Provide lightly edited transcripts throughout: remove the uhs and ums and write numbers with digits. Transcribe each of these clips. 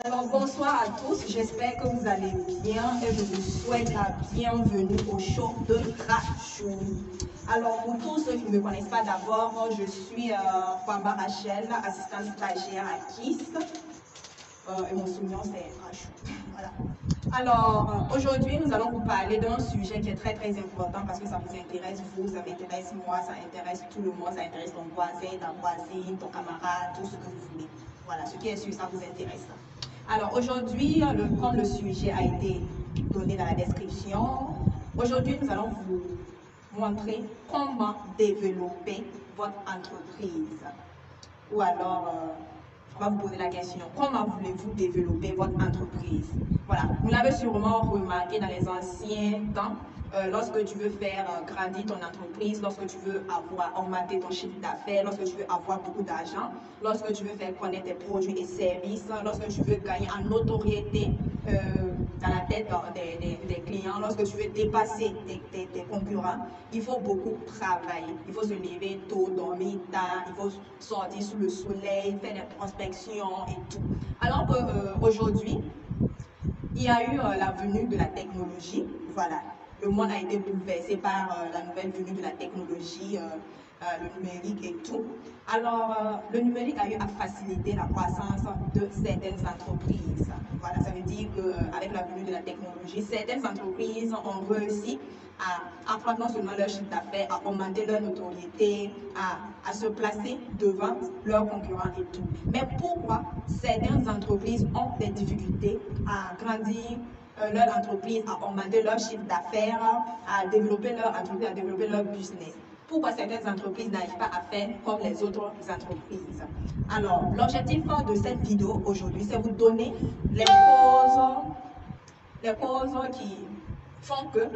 Alors bonsoir à tous, j'espère que vous allez bien et je vous souhaite la bienvenue au show de Rachou. Alors pour tous ceux qui ne me connaissent pas d'abord, je suis Kwamba Rachel, assistante stagiaire à KISS et mon souvenir c'est Rachou. Voilà. Alors aujourd'hui nous allons vous parler d'un sujet qui est très important parce que ça vous intéresse vous, ça m'intéresse moi, ça intéresse tout le monde, ça intéresse ton voisin, ta voisine, ton camarade, tout ce que vous voulez. Voilà, ce qui est sûr, ça vous intéresse. Alors aujourd'hui, comme le sujet a été donné dans la description, aujourd'hui nous allons vous montrer comment développer votre entreprise. Ou alors, on va vous poser la question, comment voulez-vous développer votre entreprise? Voilà, vous l'avez sûrement remarqué dans les anciens temps, lorsque tu veux faire grandir ton entreprise, lorsque tu veux augmenter ton chiffre d'affaires, lorsque tu veux avoir beaucoup d'argent, lorsque tu veux faire connaître tes produits et services, lorsque tu veux gagner en notoriété dans la tête des clients, lorsque tu veux dépasser tes concurrents, il faut beaucoup travailler. Il faut se lever tôt, dormir tard, il faut sortir sous le soleil, faire des prospections et tout. Alors qu'aujourd'hui, il y a eu la venue de la technologie. Voilà, le monde a été bouleversé par la nouvelle venue de la technologie, le numérique et tout. Alors, le numérique a eu à faciliter la croissance de certaines entreprises. Voilà, ça veut dire qu'avec la venue de la technologie, certaines entreprises ont réussi à accroître non seulement leur chiffre d'affaires, à augmenter leur notoriété, à se placer devant leurs concurrents et tout. Mais pourquoi certaines entreprises ont des difficultés à grandir leur entreprise, à augmenter leur chiffre d'affaires, à développer leur entreprise, à développer leur business? Pourquoi certaines entreprises n'arrivent pas à faire comme les autres entreprises? Alors, l'objectif de cette vidéo aujourd'hui, c'est vous donner les causes qui font que,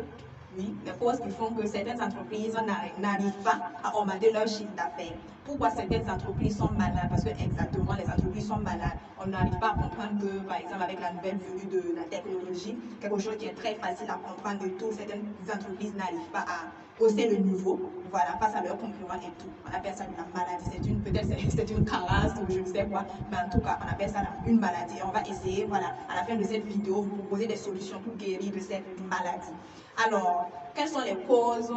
oui, les causes qui font que certaines entreprises n'arrivent pas à augmenter leur chiffre d'affaires. Pourquoi certaines entreprises sont malades? Parce que exactement, les entreprises sont malades. On n'arrive pas à comprendre que, par exemple, avec la nouvelle venue de la technologie, quelque chose qui est très facile à comprendre et tout, certaines entreprises n'arrivent pas à hausser le niveau, voilà, face à leurs concurrents et tout. On appelle ça la maladie. Peut-être c'est une carence ou je ne sais quoi, mais en tout cas, on appelle ça une maladie. On va essayer, voilà, à la fin de cette vidéo, vous proposer des solutions pour guérir de cette maladie. Alors, quelles sont les causes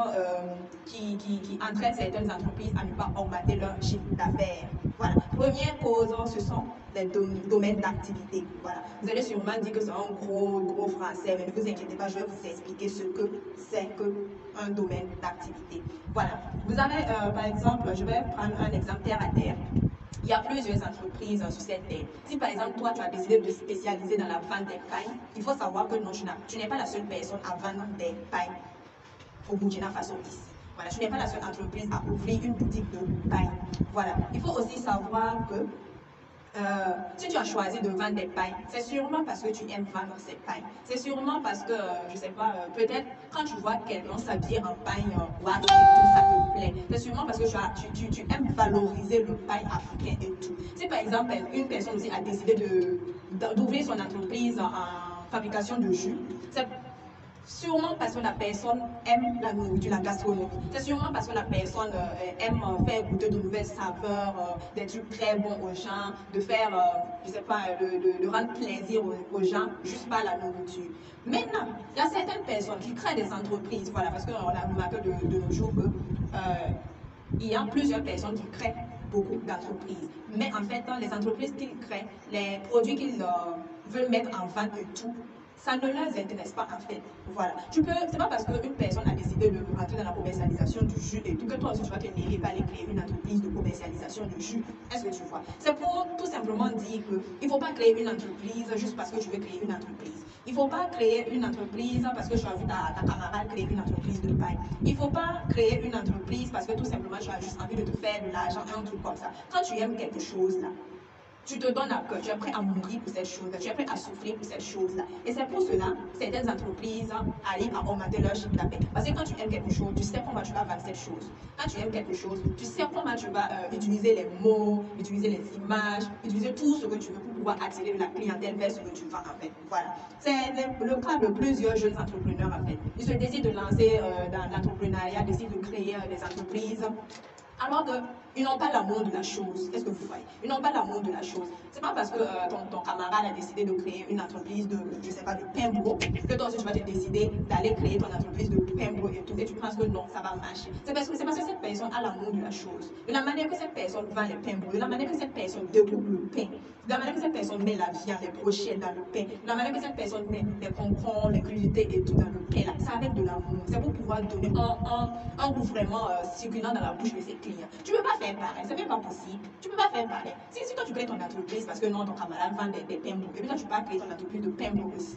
qui entraînent certaines entreprises à ne pas augmenter leur chiffre d'affaires? Voilà. Première cause, ce sont les domaines d'activité. Voilà. Vous allez sûrement dire que c'est un gros français, mais ne vous inquiétez pas, je vais vous expliquer ce que c'est qu'un domaine d'activité. Voilà. Vous avez, par exemple, je vais prendre un exemple terre à terre. Il y a plusieurs entreprises sur cette terre. Si par exemple, toi, tu as décidé de te spécialiser dans la vente des pailles, il faut savoir que non, tu n'es pas la seule personne à vendre des pailles au Burkina Faso ici. Voilà, tu n'es pas la seule entreprise à ouvrir une boutique de pailles. Voilà. Il faut aussi savoir que si tu as choisi de vendre des pailles, c'est sûrement parce que tu aimes vendre ces pailles. C'est sûrement parce que, je ne sais pas, peut-être quand tu vois quelqu'un s'habiller en paille wax et tout, ça te plaît. C'est sûrement parce que tu aimes valoriser le paille africain et tout. Si par exemple, une personne aussi a décidé d'ouvrir son entreprise en fabrication de jus, c'est sûrement parce que la personne aime la nourriture, la gastronomie. C'est sûrement parce que la personne aime faire goûter de nouvelles saveurs, des trucs très bons aux gens, de faire, je sais pas, de rendre plaisir aux gens juste par la nourriture. Maintenant, il y a certaines personnes qui créent des entreprises, voilà, parce qu'on a remarqué de nos jours qu'il y a plusieurs personnes qui créent beaucoup d'entreprises. Mais en fait, dans les entreprises qu'ils créent, les produits qu'ils veulent mettre en vente et tout, ça ne leur intéresse pas en fait. Voilà. C'est pas parce qu'une personne a décidé de rentrer dans la commercialisation du jus et tout que toi aussi tu vas te mêler pas aller créer une entreprise de commercialisation de jus. Est-ce que tu vois? C'est pour tout simplement dire qu'il ne faut pas créer une entreprise juste parce que tu veux créer une entreprise. Il ne faut pas créer une entreprise parce que tu as vu ta camarade créer une entreprise de paille. Il ne faut pas créer une entreprise parce que tout simplement tu as juste envie de te faire de l'argent, un truc comme ça. Quand tu aimes quelque chose là, tu te donnes à cœur, tu es prêt à mourir pour cette chose-là, tu es prêt à souffrir pour cette chose-là. Et c'est pour cela que certaines entreprises arrivent à augmenter leur chiffre d'affaires. Parce que quand tu aimes quelque chose, tu sais comment tu vas vendre cette chose. Quand tu aimes quelque chose, tu sais comment tu vas utiliser les mots, utiliser les images, utiliser tout ce que tu veux pour pouvoir attirer la clientèle vers ce que tu vends en fait. Voilà. C'est le cas de plusieurs jeunes entrepreneurs en fait. Ils se décident de lancer dans l'entrepreneuriat, décident de créer des entreprises. Alors que Ils n'ont pas l'amour de la chose. Qu'est-ce que vous voyez? Ils n'ont pas l'amour de la chose. C'est pas parce que ton camarade a décidé de créer une entreprise de, je sais pas, de pain bro, que toi aussi tu vas te décider d'aller créer ton entreprise de pain bro et tout, et tu penses que non, ça va marcher. C'est parce que cette personne a l'amour de la chose. De la manière que cette personne vend les pains bro, de la manière que cette personne découpe le pain, de la manière que cette personne met la viande, les brochettes dans le pain, de la manière que cette personne met les concombres, les crudités et tout dans le pain, là, c'est avec de l'amour. C'est pour pouvoir donner un goût vraiment circulant dans la bouche de ses clients. Tu ne peux pas faire pareil, c'est même pas possible. Tu ne peux pas faire pareil. Si toi tu crées ton entreprise parce que non, ton camarade vend des pains bro, et puis toi tu peux pas créer ton entreprise de pain bro aussi.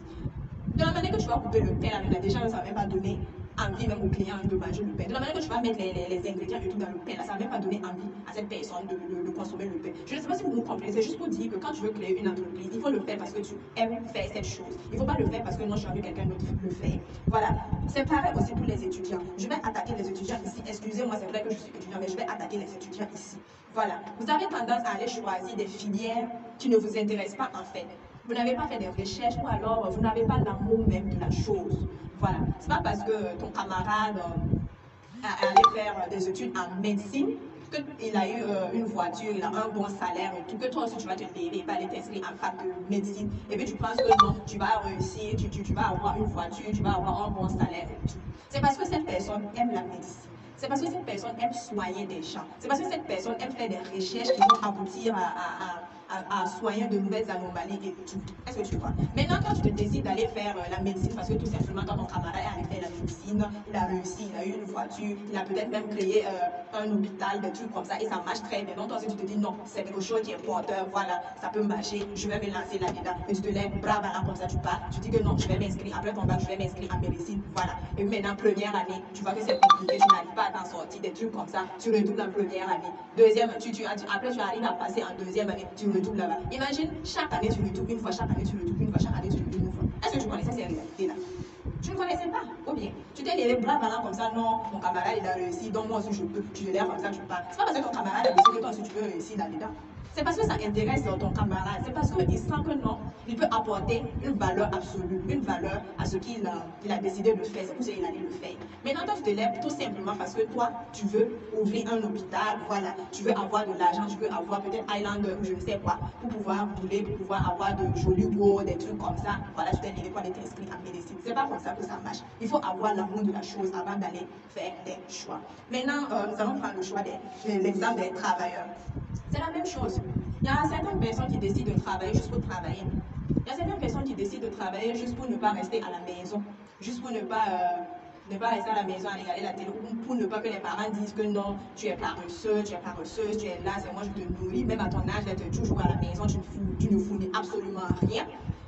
De la manière que tu vas couper le pain, là, déjà ça ne va même pas donner envie même aux clients de manger le pain. De la manière que tu vas mettre les ingrédients et tout dans le pain, là, ça ne va même pas donner envie à cette personne de consommer le pain. Je ne sais pas si vous me comprenez, c'est juste pour dire que quand tu veux créer une entreprise, il faut le faire parce que tu aimes faire cette chose. Il ne faut pas le faire parce que non, je as vu quelqu'un d'autre le faire. Voilà. C'est pareil aussi pour les étudiants. Je vais attaquer les étudiants ici. Excusez-moi, c'est vrai que je suis étudiant, mais je vais attaquer les étudiants ici. Voilà. Vous avez tendance à aller choisir des filières qui ne vous intéressent pas en fait. Vous n'avez pas fait des recherches ou alors vous n'avez pas l'amour même de la chose. Voilà. C'est pas parce que ton camarade a allé faire des études en médecine qu'il a eu une voiture, il a un bon salaire et tout, que toi aussi tu vas te lever, pas aller t'inscrire en fac de médecine et puis tu penses que non, tu vas réussir, tu vas avoir une voiture, tu vas avoir un bon salaire et tout. C'est parce que cette personne aime la médecine. C'est parce que cette personne aime soigner des gens. C'est parce que cette personne aime faire des recherches qui vont aboutir à soigner de nouvelles anomalies et tout. Est-ce que tu vois? Maintenant, quand tu te décides d'aller faire la médecine, parce que tout simplement, quand ton camarade est allé faire la médecine, il a réussi, il a eu une voiture, il a peut-être même créé un hôpital, des trucs comme ça, et ça marche très bien. Donc, toi aussi, tu te dis non, c'est quelque chose qui est porteur, voilà, ça peut marcher, je vais me lancer là-dedans. Et tu te lèves, bravo, là, comme ça, tu pars, tu dis que non, je vais m'inscrire, après ton bac, je vais m'inscrire en médecine, voilà. Et maintenant, première année, tu vois que c'est compliqué, tu n'arrives pas à t'en sortir, des trucs comme ça, tu redoubles en première année. Deuxième, après, tu arrives à passer en deuxième année, tu redoubles là-bas. Imagine, chaque année, tu redoubles une fois, chaque année, tu redoubles une fois, chaque année, tu redoubles une fois. Est-ce que tu connaissais ces réalités-là? Tu ne connaissais pas, ou bien tu t'es levé bras ballants comme ça, non, mon camarade il a réussi, donc moi aussi je peux, tu te lèves comme ça, tu pars. C'est pas parce que ton camarade a réussi que toi aussi tu peux réussir là-dedans. C'est parce que ça intéresse ton camarade, c'est parce qu'il sent que non, il peut apporter une valeur absolue, une valeur à ce qu'il a décidé de faire, c'est pour ça qu'il allait le faire. Maintenant, toi, tu te lèves tout simplement parce que toi, tu veux ouvrir un hôpital, voilà, tu veux avoir de l'argent, tu veux avoir peut-être Highlander ou je ne sais quoi, pour pouvoir rouler, pour pouvoir avoir de jolis beaux, des trucs comme ça. Voilà, tu t'es levé pour aller t'inscrire en médecine. C'est pas comme ça que ça marche. Il faut avoir l'amour de la chose avant d'aller faire des choix. Maintenant, nous allons prendre le choix l'exemple des travailleurs. C'est la même chose. Il y a certaines personnes qui décident de travailler juste pour travailler. Il y a certaines personnes qui décident de travailler juste pour ne pas rester à la maison, juste pour ne pas rester à la maison à regarder la télé, ou pour ne pas que les parents disent que non, tu es paresseuse, tu es là, c'est moi je te nourris, même à ton âge d'être toujours à la maison, tu ne fournis absolument rien.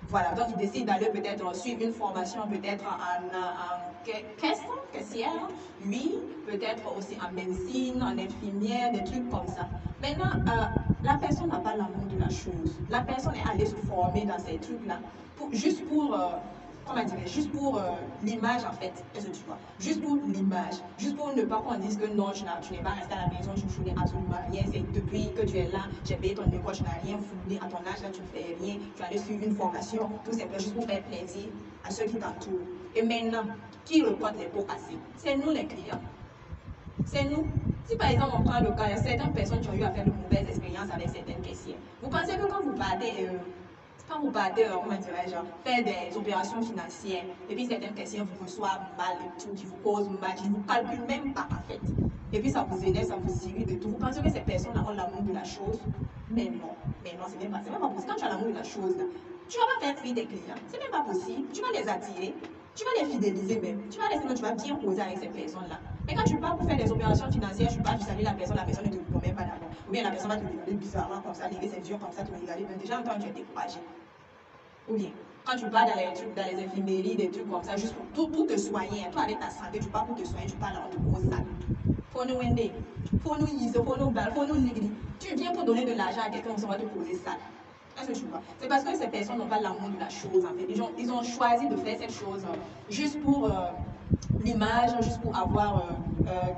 Voilà, donc ils décident d'aller peut-être suivre une formation, peut-être en caissière, oui, peut-être aussi en médecine, en infirmière, des trucs comme ça. Maintenant, la personne n'a pas l'amour de la chose. La personne est allée se former dans ces trucs-là, juste pour l'image en fait, est-ce que tu vois? Juste pour l'image, juste pour ne pas qu'on dise que non, tu n'es pas resté à la maison, tu ne fournis absolument rien, c'est depuis que tu es là, j'ai payé ton école, tu n'as rien fourni, à ton âge là, tu ne fais rien, tu allais suivre une formation, tout simplement juste pour faire plaisir à ceux qui t'entourent. Et maintenant, qui reporte les pots cassés? C'est nous les clients. C'est nous. Si par exemple on prend le cas, il y a certaines personnes qui ont eu à faire de mauvaises expériences avec certaines caissières. Vous pensez que quand vous partez comment dirais-je, faire des opérations financières, et puis certaines caissières vous reçoivent mal et tout, qui vous causent mal, qui ne vous calculent même pas en fait. Et puis ça vous énerve, ça vous irrite et tout. Vous pensez que ces personnes ont l'amour de la chose? Mais non, c'est même pas possible. Quand tu as l'amour de la chose, là, tu ne vas pas faire fuir tes clients. C'est même pas possible. Tu vas les attirer, tu vas les fidéliser même. Tu vas bien causer avec ces personnes-là. Mais quand tu pars pour faire des opérations financières, tu pars, tu salues la personne ne te répond même pas d'abord. Ou bien la personne va te regarder bizarrement comme ça, lever ses yeux comme ça, te regarder. Mais déjà, en temps, tu es découragé. Ou bien, quand tu pars dans les infirmeries, des trucs comme ça, juste pour te soigner, toi avec ta santé, tu pars pour te soigner, tu pars dans de gros sacs. Faut nous aider, faut nous yiser, faut nous baller, faut nous ligner. Tu viens pour donner de l'argent à quelqu'un, on va te poser ça. Est-ce que tu vois? C'est parce que ces personnes n'ont pas l'amour de la chose en fait. Ils ont choisi de faire cette chose juste pour l'image, juste pour avoir,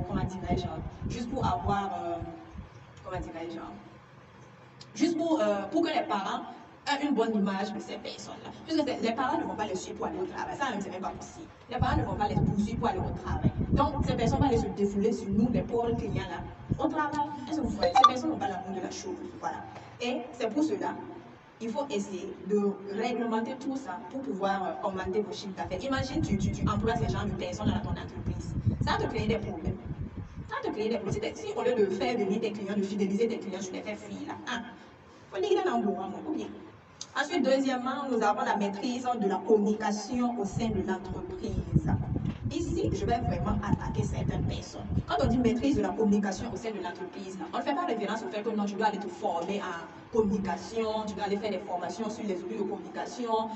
comment dirais-je, juste pour avoir, comment dirais-je, juste pour que les parents une bonne image de ces personnes-là. Puisque les parents ne vont pas les suivre pour aller au travail. Ça, c'est même pas possible. Les parents ne vont pas les poursuivre pour aller au travail. Donc, ces personnes vont aller se défouler sur nous, les pauvres clients-là, au travail. Est-ce que vous voyez? Ces personnes n'ont pas l'amour de la chose. Voilà. Et c'est pour cela il faut essayer de réglementer tout ça pour pouvoir augmenter vos chiffres d'affaires. Imagine, tu emploies ces gens de personnes dans ton entreprise. Ça va te créer des problèmes. Ça va te créer des problèmes. Si au lieu de faire venir tes clients, de fidéliser tes clients, tu les fais fuir là. Il faut dire dans ou bien. Ensuite, deuxièmement, nous avons la maîtrise de la communication au sein de l'entreprise. Ici, je vais vraiment attaquer certaines personnes. Quand on dit maîtrise de la communication au sein de l'entreprise, on ne fait pas référence au fait que non, tu dois aller te former en communication, tu dois aller faire des formations sur les outils de communication.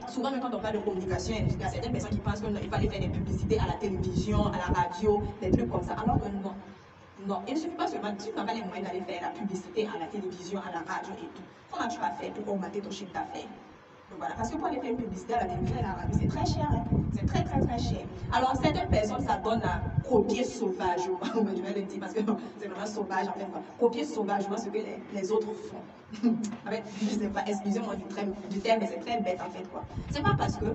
Souvent, même quand on parle de communication, il y a certaines personnes qui pensent qu'il faut aller faire des publicités à la télévision, à la radio, des trucs comme ça. Alors que non. Non, il ne suffit pas seulement, tu n'as pas les moyens d'aller faire la publicité à la télévision, à la radio et tout. Comment tu vas faire pour augmenter ton chiffre d'affaires? Voilà, parce que pour aller faire une publicité à la télévision et à la radio, c'est très cher. Hein? C'est très, très, très cher. Alors, certaines personnes, ça donne à copier sauvagement, je vais le dire, parce que c'est vraiment sauvage en fait. Copier sauvagement ce que les autres font. Avec, je ne sais pas, excusez-moi du terme, mais c'est très bête en fait. C'est pas parce que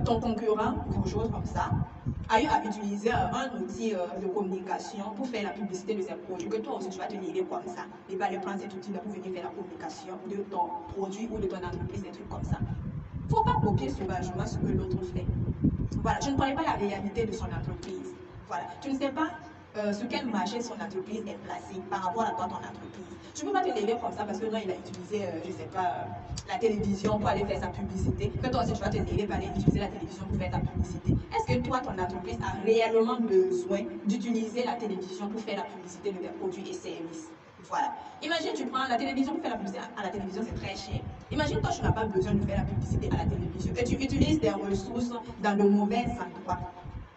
ton concurrent, quelque chose comme ça, a eu à utiliser un outil de communication pour faire la publicité de ses produits, que toi aussi tu vas te livrer comme ça. Et va aller prendre cet outil-là pour venir faire la communication de ton produit ou de ton entreprise, des trucs comme ça. Il ne faut pas copier sauvagement ce que l'autre fait. Voilà, tu ne connais pas la réalité de son entreprise. Voilà, tu ne sais pas sur quel marché son entreprise est placée par rapport à toi, ton entreprise. Tu ne peux pas te lever comme ça parce que non, il a utilisé, je ne sais pas, la télévision pour aller faire sa publicité. Que toi aussi, tu vas te lever pour aller utiliser la télévision pour faire ta publicité. Est-ce que toi, ton entreprise a réellement besoin d'utiliser la télévision pour faire la publicité de tes produits et services? Voilà. Imagine, tu prends la télévision pour faire la publicité à la télévision, c'est très cher. Imagine, toi, tu n'as pas besoin de faire la publicité à la télévision et tu utilises des ressources dans de mauvais endroits.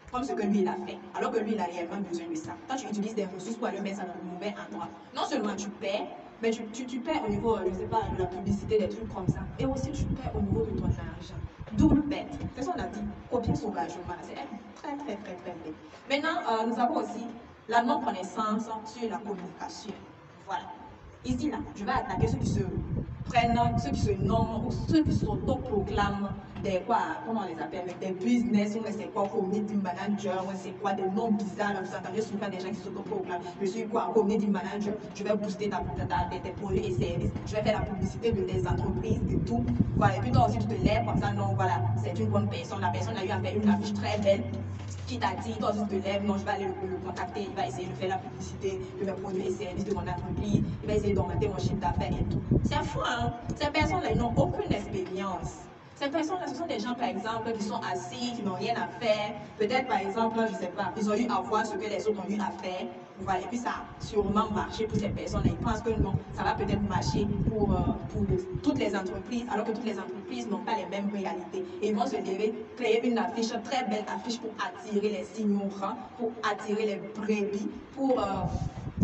Comme ce que lui, il a fait, alors que lui, il a réellement besoin de ça. Toi, tu utilises des ressources pour aller mettre ça dans le mauvais endroit. Non seulement tu perds, mais tu perds au niveau, je ne sais pas, de la publicité, des trucs comme ça. Et aussi, tu perds au niveau de ton argent. Double bête. C'est ce qu'on a dit. Copier sauvagement. C'est très, très, très, très bête. Maintenant, nous avons aussi la non-connaissance sur la communication. Voilà. Ici, là, je vais attaquer ceux qui se prennent, ceux qui se nomment, ou ceux qui s'autoproclament des quoi, comment on les appelle, des business, ou c'est quoi, community manager, ou c'est quoi, des noms bizarres. Vous entendez souvent des gens qui s'autoproclament. Je suis quoi, community manager, je vais booster tes produits et services, je vais faire la publicité de tes entreprises et tout. Voilà, et puis toi aussi tu te lèves comme ça, non, voilà, c'est une bonne personne, la personne a eu à faire une affiche très belle qui t'a dit, toi aussi tu te lèves, non, je vais aller le contacter, il va essayer de faire la publicité de mes produits et services de mon entreprise, il va essayer d'augmenter mon chiffre d'affaires et tout. C'est fou, hein? Ces personnes-là, ils n'ont aucune expérience. Ces personnes-là, ce sont des gens, par exemple, qui sont assis, qui n'ont rien à faire. Peut-être, par exemple, je ne sais pas, ils ont eu à voir ce que les autres ont eu à faire. Voilà, et puis ça a sûrement marché pour ces personnes-là. Ils pensent que non, ça va peut-être marcher pour toutes les entreprises, alors que toutes les entreprises n'ont pas les mêmes réalités. Et ils vont se lever, créer une affiche, très belle affiche pour attirer les ignorants, pour attirer les brebis, pour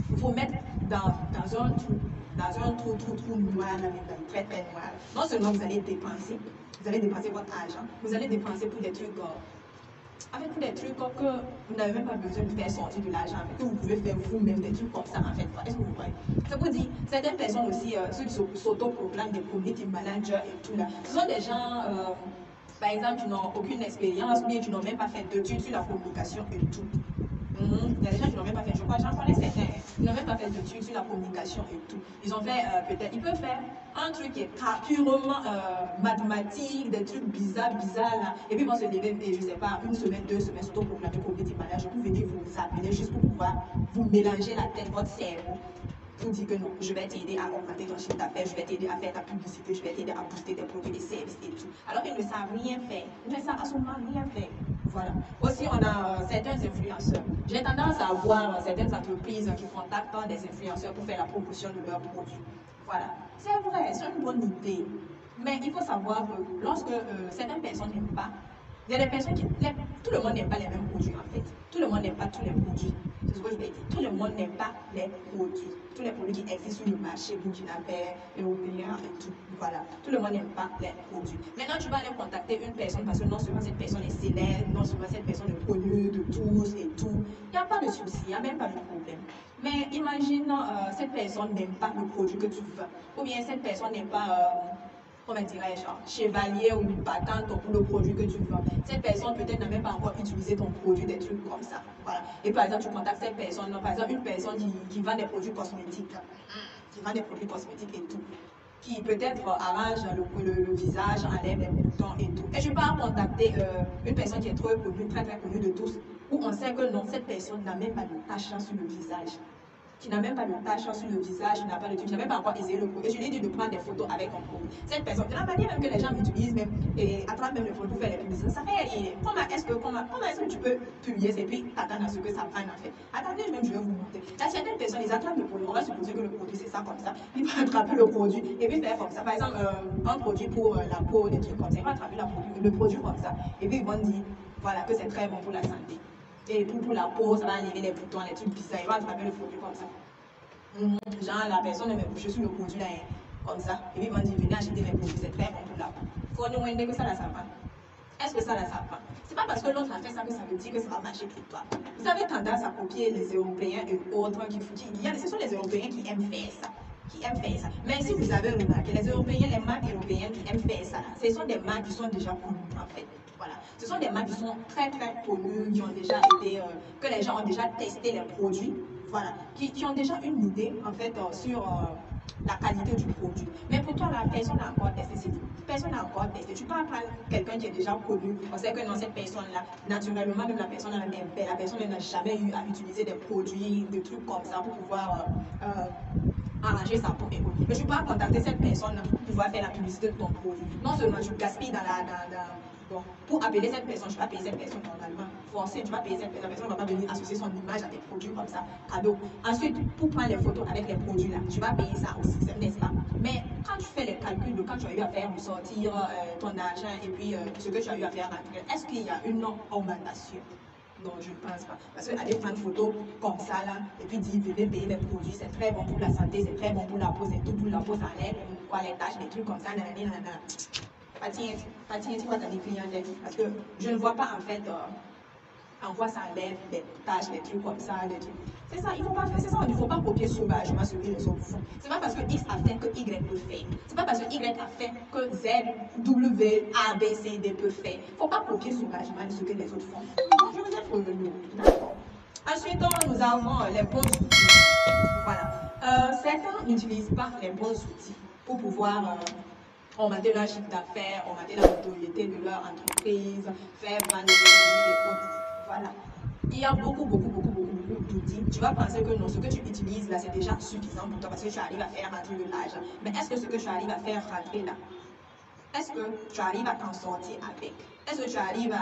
vous mettre dans un trou noir, très très noir. Non seulement vous allez dépenser votre argent, vous allez dépenser pour des trucs, avec des trucs que vous n'avez même pas besoin de faire sortir de l'argent, que vous pouvez faire vous-même, des trucs comme ça en fait. Est-ce que vous voyez? C'est pour dire, certaines personnes aussi, ceux qui s'autoproclament des community managers et tout là, ce sont des gens, par exemple, qui n'ont aucune expérience, ou bien qui n'ont même pas fait d'études sur la communication et tout. Il y a des gens qui n'ont même pas fait, je crois, j'en connais certains, ils n'ont même pas fait d'études sur la communication et tout. Ils ont fait, peut-être, ils peuvent faire un truc qui est purement mathématique, des trucs bizarres là, et puis ils vont se lever, je ne sais pas, une semaine, 2 semaines, surtout pour la community manager, pour venir vous appeler juste pour pouvoir vous mélanger la tête, votre cerveau, pour dire que non, je vais t'aider à augmenter ton chiffre d'affaires, je vais t'aider à faire ta publicité, je vais t'aider à booster tes produits et services et tout. Alors qu'ils ne savent rien faire, ils ne savent absolument rien faire. Voilà. Aussi, on a certains influenceurs. J'ai tendance à voir certaines entreprises qui contactent des influenceurs pour faire la promotion de leurs produits. Voilà. C'est vrai, c'est une bonne idée. Mais il faut savoir que lorsque certaines personnes n'aiment pas, il y a des personnes qui. Tout le monde n'aime pas les mêmes produits en fait. Tout le monde n'aime pas tous les produits. C'est ce que je vais dire. Tout le monde n'aime pas les produits. Tous les produits qui existent sur le marché, burkinabé, européen et tout. Voilà. Tout le monde n'aime pas les produits. Maintenant, tu vas aller contacter une personne parce que non seulement cette personne est célèbre, non seulement cette personne est connue de tous et tout. Il n'y a pas de souci, il n'y a même pas de problème. Mais imagine, cette personne n'aime pas le produit que tu veux. Ou bien cette personne n'aime pas... comment dirais-je, chevalier ou battante pour le produit que tu veux. Cette personne peut-être n'a même pas encore utilisé ton produit, des trucs comme ça. Voilà. Et par exemple, tu contactes cette personne, par exemple une personne qui vend des produits cosmétiques, et tout, qui peut-être arrange le visage, enlève les boutons et tout. Et je pars contacter une personne qui est trop connue, très très connue de tous, où on sait que non, cette personne n'a même pas de taches sur le visage. Qui n'a même pas de taches sur le visage, qui n'a pas de truc, qui n'a même pas encore essayé le produit. Et je lui ai dit de prendre des photos avec ton produit. Cette personne, de la manière même que les gens m'utilisent, même, et attrape même le produit pour faire les publicités, ça fait, comment est-ce que tu peux publier et puis t'attendre à ce que ça prenne en fait. Attendez, même je vais vous montrer. Il y a certaines personnes, ils attrapent le produit, on va supposer que le produit c'est ça comme ça, ils vont attraper le produit et puis faire comme ça. Par exemple, un produit pour la peau, des trucs comme ça, ils vont attraper le produit comme ça et puis ils vont dire, voilà, que c'est très bon pour la santé. Et pour la peau, ça va enlever les boutons, les trucs bizarres, ils vont attraper le produit comme ça. Genre, la personne ne me couche sur le produit là, comme ça. Et puis, ils vont dire, venez acheter mes produits, c'est très bon pour la peau. Il faut nous demander que ça la savent. Est-ce que ça la savent? C'est pas parce que l'autre a fait ça que ça veut dire que ça va marcher pour toi. Vous avez tendance à copier les Européens et autres ce sont les Européens qui aiment faire ça. Mais si vous avez remarqué, les Européens, les marques européennes qui aiment faire ça, ce sont des marques qui sont déjà connues en fait. Voilà. Ce sont des marques qui sont très très connues, qui ont déjà été, que les gens ont déjà testé les produits, voilà, qui ont déjà une idée en fait sur la qualité du produit. Mais pour toi, la personne n'a encore testé. Si personne n'a encore testé, tu peux prendre quelqu'un qui est déjà connu. On sait que dans cette personne-là, naturellement, même la personne n'a jamais eu à utiliser des produits, des trucs comme ça pour pouvoir arranger sa peau. Mais tu peux contacter cette personne pour pouvoir faire la publicité de ton produit. Non seulement tu gaspilles bon, pour appeler cette personne, tu vas payer cette personne normalement. Forcé, tu vas payer cette personne. La personne ne va pas venir associer son image à tes produits comme ça, cadeau. Ensuite, pour prendre les photos avec les produits là, tu vas payer ça aussi, n'est-ce pas? Mais quand tu fais les calculs de quand tu as eu à faire sortir ton argent et puis ce que tu as eu à faire rentrer, est-ce qu'il y a une augmentation? Non, je ne pense pas. Parce qu'aller prendre une photo comme ça là, et puis dire venez payer les produits, c'est très bon pour la santé, c'est très bon pour la peau, c'est tout pour la peau, ça enlève quoi, les taches, les trucs comme ça, nanana. Tu vois les clients, parce que je ne vois pas en fait en quoi ça enlève les tâches, les trucs comme ça, les trucs. C'est ça, il ne faut pas faire, c'est ça, il ne faut pas copier sauvagement ce que les autres font. C'est pas parce que X a fait que Y peut faire. C'est pas parce que Y a fait que Z, W, A, B, C, D peut faire. Il ne faut pas copier sauvagement ce que les autres font. Je vous ai prévenu. D'accord. Ensuite, nous avons les bons outils. Voilà. Certains n'utilisent pas les bons outils pour pouvoir augmenter leur chiffre d'affaires, augmenter la notoriété de leur entreprise, faire vendre des produits et autres. Voilà. Il y a beaucoup d'outils. Tu vas penser que non, ce que tu utilises là, c'est déjà suffisant pour toi parce que tu arrives à faire rentrer de l'argent. Mais est-ce que ce que tu arrives à faire rentrer là, est-ce que tu arrives à t'en sortir avec? Est-ce que tu arrives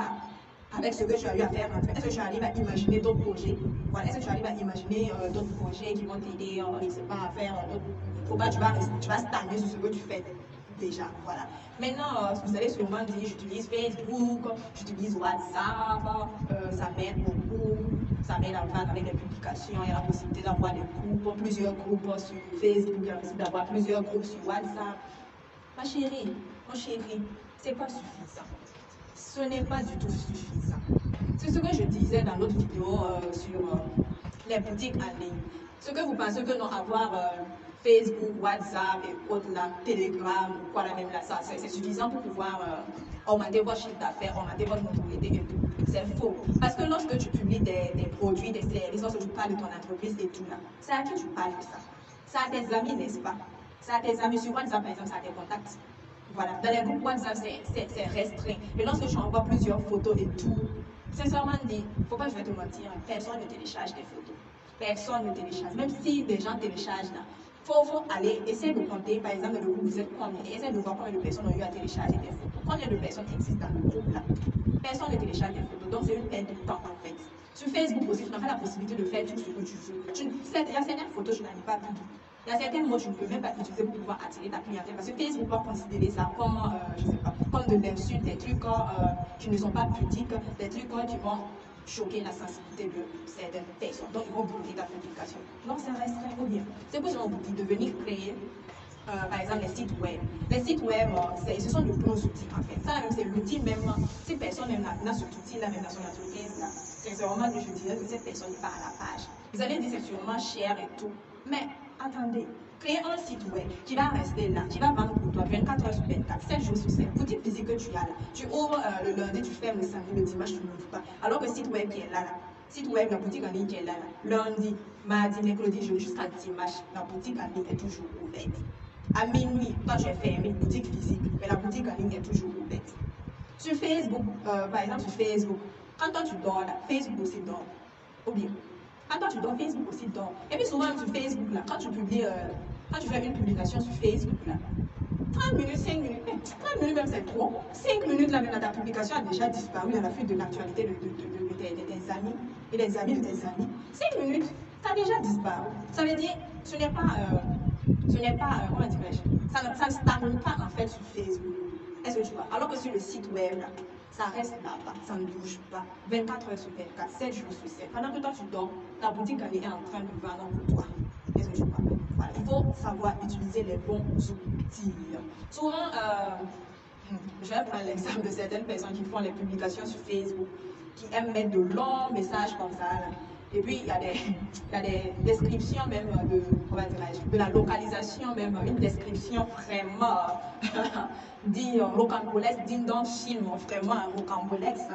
avec ce que tu as eu à faire rentrer, est-ce que tu arrives à imaginer d'autres projets? Voilà, est-ce que tu arrives à imaginer d'autres projets qui vont t'aider, je ne sais pas, à faire d'autres. Faut pas, tu vas stagner sur ce que tu fais déjà. Voilà. Maintenant, vous allez sûrement dire, j'utilise Facebook, j'utilise WhatsApp, ça m'aide beaucoup, ça m'aide à voir avec les publications, il y a la possibilité d'avoir des groupes, plusieurs groupes sur Facebook, il y a la possibilité d'avoir plusieurs groupes sur WhatsApp. Ma chérie, mon chéri, c'est pas suffisant. Ce n'est pas du tout suffisant. C'est ce que je disais dans l'autre vidéo sur les boutiques en ligne. Ce que vous pensez que non, avoir Facebook, WhatsApp et autres là, Telegram, quoi la même là, ça, c'est suffisant pour pouvoir augmenter votre chiffre d'affaires, augmenter votre notoriété et tout. C'est faux. Parce que lorsque tu publies des produits, des services, lorsque tu parles de ton entreprise et tout là, c'est à qui tu parles de ça? C'est à tes amis, n'est-ce pas? C'est à tes amis sur WhatsApp, par exemple, c'est à tes contacts. Voilà, dans les groupes WhatsApp, c'est restreint. Mais lorsque tu envoies plusieurs photos et tout, sincèrement dit, il ne faut pas que je vais te mentir, personne ne télécharge des photos. Personne ne télécharge. Même si des gens téléchargent là, faut aller, essayer de compter, par exemple, dans le groupe, vous êtes combien, et essayer de voir combien de personnes ont eu à télécharger des photos. Combien de personnes existent dans le groupe là? Personne ne télécharge des photos, donc c'est une perte de temps en fait. Sur Facebook aussi, tu n'as pas la possibilité de faire tout ce que tu veux. Il y a certaines photos, tu n'en as pas vu. Il y a certaines mots que tu ne peux même pas utiliser pour pouvoir attirer ta clientèle parce que Facebook va considérer ça comme, je sais pas, comme de l'insulte, des trucs qui ne sont pas pudiques, des trucs choquer la sensibilité de certaines personnes. Donc, ils vont bloquer ta publication. Donc, ça resterait au bien. C'est pour ça qu'on vous dit de venir créer, par exemple, les sites web. Les sites web, ce sont de bons outils, en fait. Ça, même, c'est l'outil même. Si personne n'a cet outil-là, même dans son entreprise, là, sincèrement, je dirais que cette personne n'est pas à la page. Vous allez dire c'est sûrement cher et tout. Mais, attendez. Créer un site web qui va rester là, qui va vendre pour toi 24 heures sur 24, 7 jours sur 7, boutique physique que tu as là. Tu ouvres le lundi, tu fermes le samedi, le dimanche, tu n'ouvres pas. Alors que le site web qui est là, site web, la boutique en ligne qui est là, lundi, mardi, mercredi, jeudi, jusqu'à dimanche, la boutique en ligne est toujours ouverte. À minuit, quand tu es fermé, boutique physique, mais la boutique en ligne est toujours ouverte. Sur Facebook, par exemple, sur Facebook, quand toi tu dors là, Facebook aussi dort. Ou bien, quand toi tu dors, Facebook aussi dort. Et puis souvent sur Facebook là, quand tu publies, quand tu fais une publication sur Facebook là, 30 minutes, 5 minutes, 30 minutes même c'est trop. 5 minutes là, même ta publication a déjà disparu à la fuite de l'actualité de tes amis et des amis de tes amis. 5 minutes, ça a déjà disparu. Ça veut dire, ce n'est pas, comment dirais-je, ça ne stagne pas en fait sur Facebook. Est-ce que tu vois? Alors que sur le site web là, ça reste là-bas, ça ne bouge pas. 24 heures sur 24, 7 jours sur 7. Pendant que toi tu dors, ta boutique elle est en train de vendre pour toi. Est-ce que tu vois? Voilà. Il faut savoir utiliser les bons outils. Souvent, je vais prendre l'exemple de certaines personnes qui font les publications sur Facebook, qui aiment mettre de longs messages comme ça. Là. Et puis, il y a des descriptions même de la localisation, même une description vraiment dit rocambolesque, digne d'un film, vraiment rocambolesque.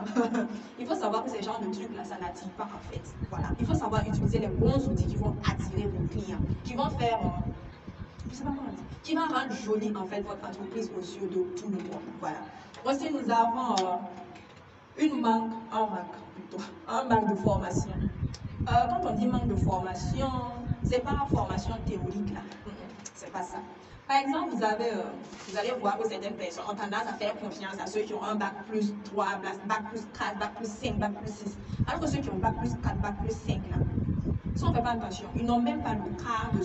Il faut savoir que ces genres de trucs-là, ça n'attire pas en fait. Voilà. Il faut savoir utiliser les bons outils qui vont attirer vos clients, qui vont faire, je sais pas comment dire, qui vont rendre jolie en fait votre entreprise aux yeux de tout le monde. Voilà. Aussi, nous avons un manque de formation. Quand on dit manque de formation, c'est pas la formation théorique là, c'est pas ça. Par exemple, vous allez voir que certaines personnes ont tendance à faire confiance à ceux qui ont un bac plus 3, bac plus 4, bac plus 5, bac plus 6. Alors que ceux qui ont bac plus 4, bac plus 5 là, si on ne fait pas attention, ils n'ont même pas le quart de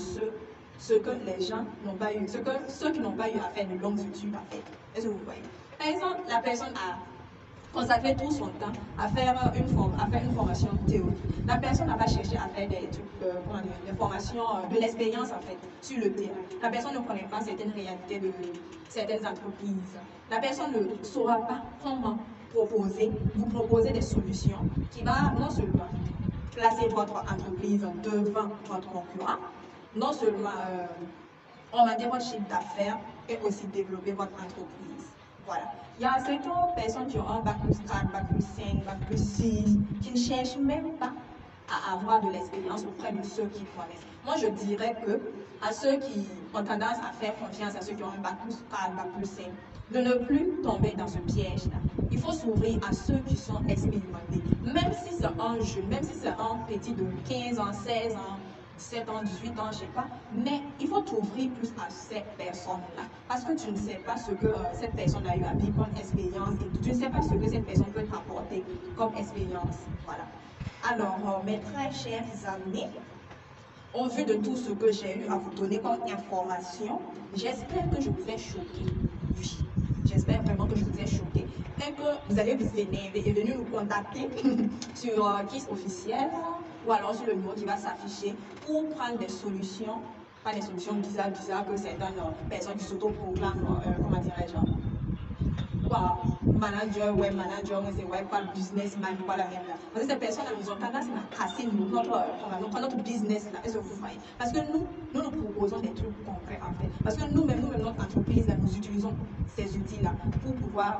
ce que les gens n'ont pas eu, ceux qui n'ont pas eu à faire de longues études à faire. Est-ce que vous voyez? Par exemple, la personne a consacrer tout son temps à faire une formation théorique. La personne n'a pas cherché à faire des formations, de l'expérience en fait, sur le terrain. La personne ne connaît pas certaines réalités de certaines entreprises. La personne ne saura pas comment vous proposer des solutions qui vont non seulement placer votre entreprise devant votre concurrent, non seulement augmenter votre chiffre d'affaires et aussi développer votre entreprise. Voilà. Il y a certaines personnes qui ont un bac plus 4, bac plus 5, bac plus 6, qui ne cherchent même pas à avoir de l'expérience auprès de ceux qui connaissent. Moi, je dirais que à ceux qui ont tendance à faire confiance à ceux qui ont un bac plus 4, bac plus 5, de ne plus tomber dans ce piège-là. Il faut s'ouvrir à ceux qui sont expérimentés. Même si c'est un jeune, même si c'est un petit de 15 ans, 16 ans, 17 ans, 18 ans, je ne sais pas, mais il faut t'ouvrir plus à ces personnes-là, parce que tu ne sais pas ce que cette personne a eu à vivre comme expérience, et tu ne sais pas ce que cette personne peut t'apporter comme expérience. Voilà. Alors, mes très chers amis, au vu de tout ce que j'ai eu à vous donner comme information, j'espère que je vous ai choqué. Oui, j'espère vraiment que je vous ai choqué et que vous allez vous énerver et venir nous contacter sur Kiss officiel ou alors sur le numéro qui va s'afficher pour prendre des solutions, pas des solutions bizarres que certaines personnes qui s'auto-proclament, comment dirais-je, manager, web manager, c'est web, pas businessman, pas la même là. Parce que ces personnes nous ont tendance à casser notre business là, est-ce que vous voyez? Parce que nous proposons des trucs concrets en fait. Parce que nous-mêmes, notre entreprise, là, nous utilisons ces outils-là pour pouvoir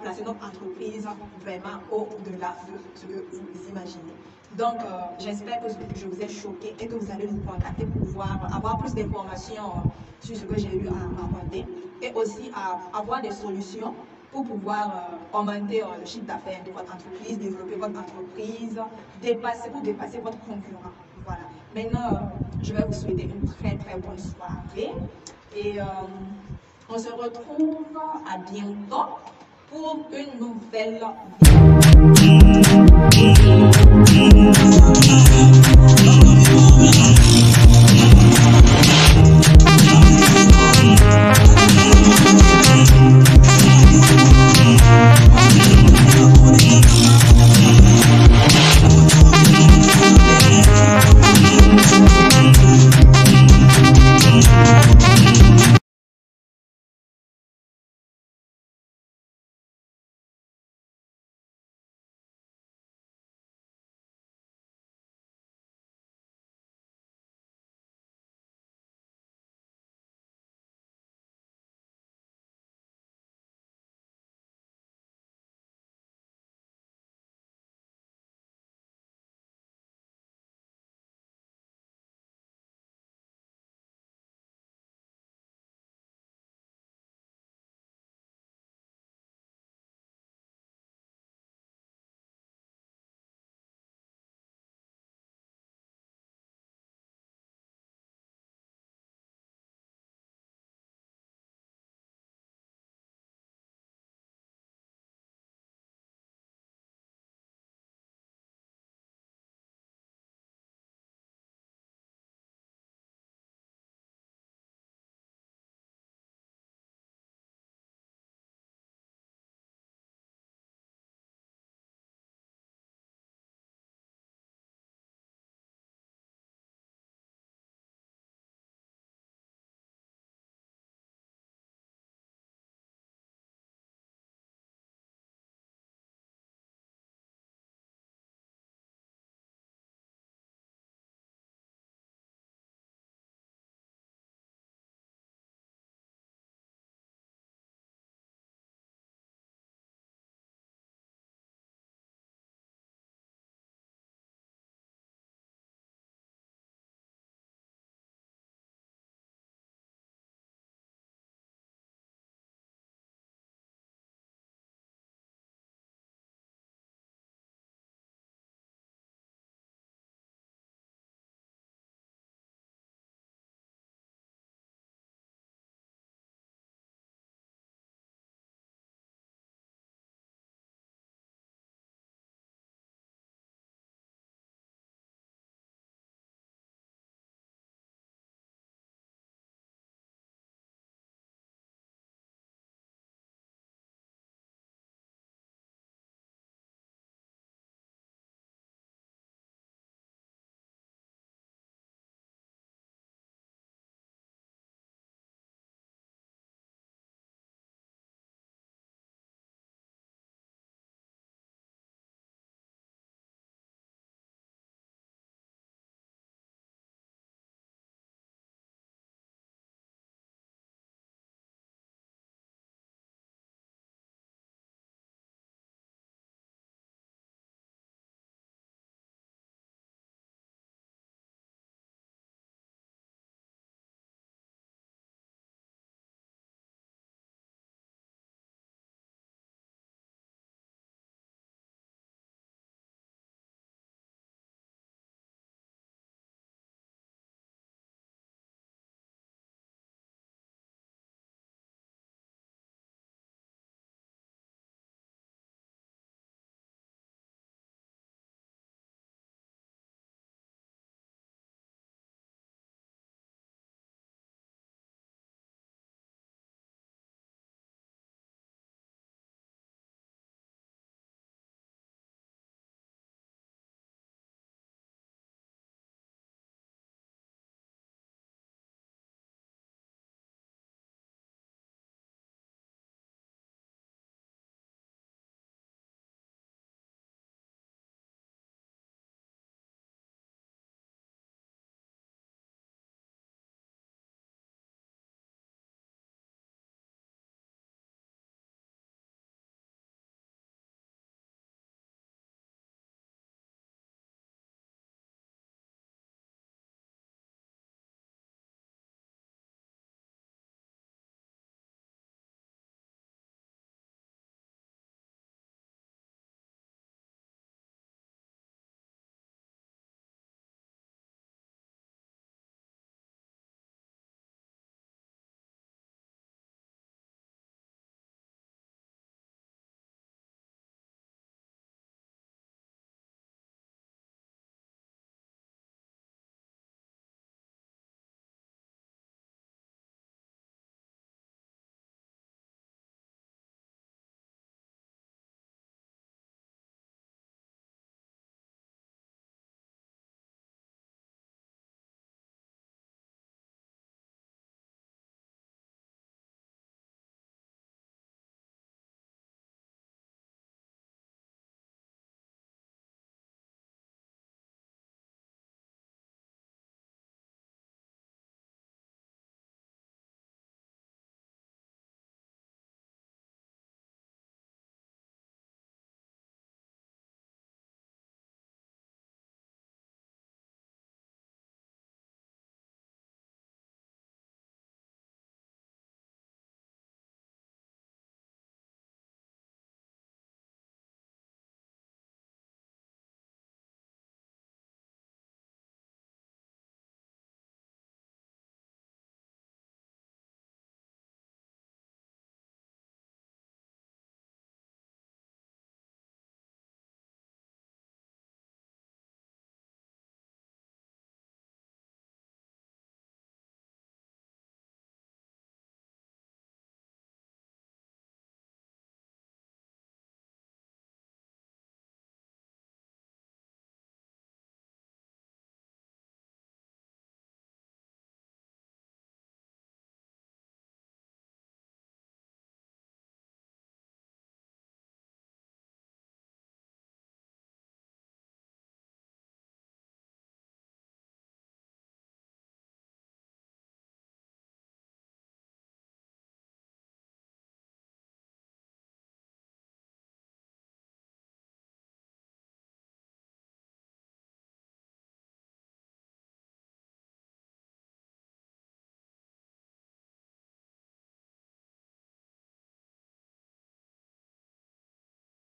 placer notre entreprise vraiment au-delà de ce que vous imaginez. Donc, j'espère que je vous ai choqué et que vous allez nous contacter pour pouvoir avoir plus d'informations sur ce que j'ai eu à raconter et aussi à avoir des solutions pour pouvoir augmenter le chiffre d'affaires de votre entreprise, développer votre entreprise, pour dépasser votre concurrent. Voilà. Maintenant, je vais vous souhaiter une très très bonne soirée et on se retrouve à bientôt pour une nouvelle vidéo.